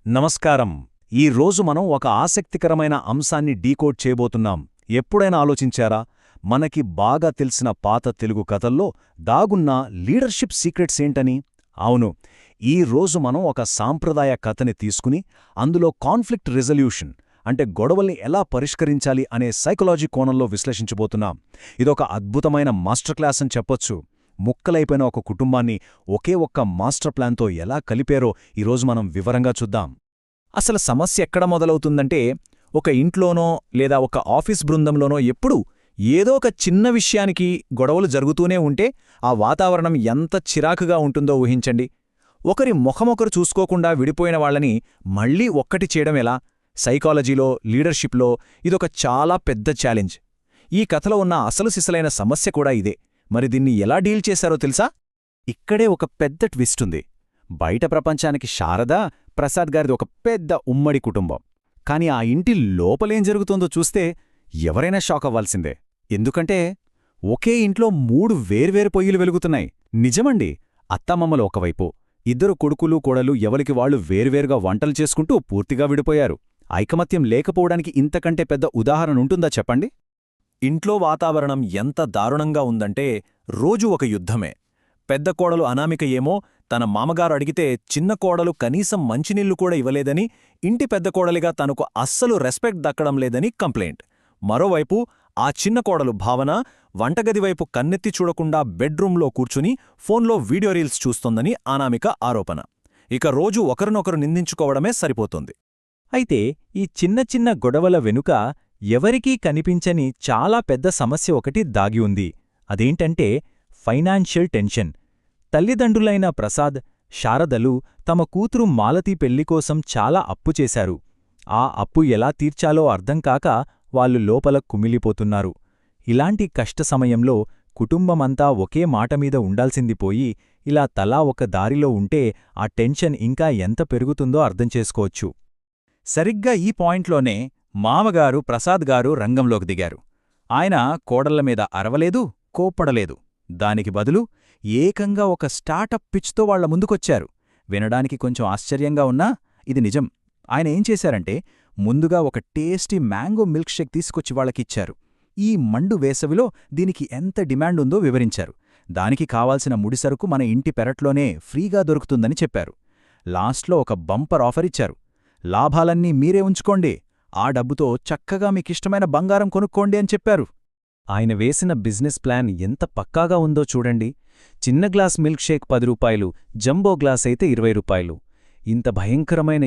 నమస్కారం. ఈ రోజు మనం ఒక ఆసక్తికరమైన అంశాన్ని డీకోడ్ చేయబోతున్నాం. ఎప్పుడైనా ఆలోచించారా, మనకి బాగా తెలిసిన పాత తెలుగు కథల్లో దాగున్న లీడర్షిప్ సీక్రెట్స్ ఏంటని? అవును, ఈ రోజు మనం ఒక సాంప్రదాయ కథని తీసుకుని అందులో కాన్ఫ్లిక్ట్ రిజల్యూషన్ అంటే గొడవల్ని ఎలా పరిష్కరించాలి అనే సైకలాజీ కోణంలో విశ్లేషించబోతున్నాం. ఇదొక అద్భుతమైన మాస్టర్ క్లాస్ అని చెప్పొచ్చు. ముక్కలైపోయిన ఒక కుటుంబాన్ని ఒకే ఒక్క మాస్టర్ ప్లాన్తో ఎలా కలిపారో ఈరోజు మనం వివరంగా చూద్దాం. అసలు సమస్య ఎక్కడ మొదలవుతుందంటే, ఒక ఇంట్లోనో లేదా ఒక ఆఫీస్ బృందంలోనో ఎప్పుడూ ఏదో ఒక చిన్న విషయానికి గొడవలు జరుగుతూనే ఉంటే ఆ వాతావరణం ఎంత చిరాకుగా ఉంటుందో ఊహించండి. ఒకరి ముఖమొకరు చూసుకోకుండా విడిపోయిన వాళ్ళని మళ్లీ ఒక్కటి చేయడం ఎలా? సైకాలజీలో, లీడర్షిప్లో ఇదొక చాలా పెద్ద ఛాలెంజ్. ఈ కథలో ఉన్న అసలు సిసలైన సమస్య కూడా ఇదే. మరి దీన్ని ఎలా డీల్ చేశారో తెలుసా? ఇక్కడే ఒక పెద్ద ట్విస్టుంది. బయట ప్రపంచానికి శారదా, ప్రసాద్ గారిది ఒక పెద్ద ఉమ్మడి కుటుంబం. కాని ఆ ఇంటి లోపలేం జరుగుతోందో చూస్తే ఎవరైనా షాక్ అవ్వాల్సిందే. ఎందుకంటే ఒకే ఇంట్లో 3 వేర్వేరు పొయ్యిలు వెలుగుతున్నాయి. నిజమండి, అత్తమామలు ఒకవైపు, 2 కొడుకులు కోడలు ఎవరికి వాళ్లు వేర్వేరుగా వంటలు చేసుకుంటూ పూర్తిగా విడిపోయారు. ఐకమత్యం లేకపోవడానికి ఇంతకంటే పెద్ద ఉదాహరణుంటుందా చెప్పండి? ఇంట్లో వాతావరణం ఎంత దారుణంగా ఉందంటే రోజూ ఒక యుద్ధమే. పెద్ద కోడలు అనామిక ఏమో తన మామగారు అడిగితే చిన్న కోడలు కనీసం మంచినీళ్లు కూడా ఇవ్వలేదని, ఇంటి పెద్ద కోడలిగా తనకు అస్సలు రెస్పెక్ట్ దక్కడం లేదని కంప్లైంట్. మరోవైపు ఆ చిన్న కోడలు భావన వంటగదివైపు కన్నెత్తి చూడకుండా బెడ్రూంలో కూర్చుని ఫోన్లో వీడియో రీల్స్ చూస్తోందని అనామిక ఆరోపణ. ఇక రోజూ ఒకరినొకరు నిందించుకోవడమే సరిపోతుంది. అయితే ఈ చిన్న చిన్న గొడవల వెనుక ఎవరికీ కనిపించని చాలా పెద్ద సమస్య ఒకటి దాగి ఉంది. అదేంటంటే ఫైనాన్షియల్ టెన్షన్. తల్లిదండ్రులైన ప్రసాద్, శారదలు తమ కూతురు మాలతి పెళ్లికోసం చాలా అప్పు చేశారు. ఆ అప్పు ఎలా తీర్చాలో అర్థంకాక వాళ్ళు లోపల కుమిలిపోతున్నారు. ఇలాంటి కష్ట సమయంలో కుటుంబమంతా ఒకే మాటమీద ఉండాల్సింది పోయి ఇలా తలా ఒక దారిలో ఉంటే ఆ టెన్షన్ ఇంకా ఎంత పెరుగుతుందో అర్థం చేసుకోవచ్చు. సరిగ్గా ఈ పాయింట్లోనే మామగారు ప్రసాద్ గారు రంగంలోకి దిగారు. ఆయన కోడళ్లమీద అరవలేదు, కోప్పడలేదు. దానికి బదులు ఏకంగా ఒక స్టార్టప్ పిచ్తో వాళ్ల ముందుకొచ్చారు. వినడానికి కొంచెం ఆశ్చర్యంగా ఉన్నా ఇది నిజం. ఆయన ఏం చేశారంటే, ముందుగా ఒక టేస్టీ మ్యాంగో మిల్క్ షేక్ తీసుకొచ్చి వాళ్ళకిచ్చారు. ఈ మండు వేసవిలో దీనికి ఎంత డిమాండుందో వివరించారు. దానికి కావాల్సిన ముడిసరుకు మన ఇంటి పెరట్లోనే ఫ్రీగా దొరుకుతుందని చెప్పారు. లాస్ట్లో ఒక బంపర్ ఆఫర్ ఇచ్చారు. లాభాలన్నీ మీరే ఉంచుకోండి, ఆ డబ్బుతో చక్కగా మీకిష్టమైన బంగారం కొనుక్కోండి అని చెప్పారు. ఆయన వేసిన బిజినెస్ ప్లాన్ ఎంత పక్కాగా ఉందో చూడండి. చిన్న గ్లాస్ మిల్క్ షేక్ 10 రూపాయలు, జంబో గ్లాస్ అయితే 20 రూపాయలు. ఇంత భయంకరమైన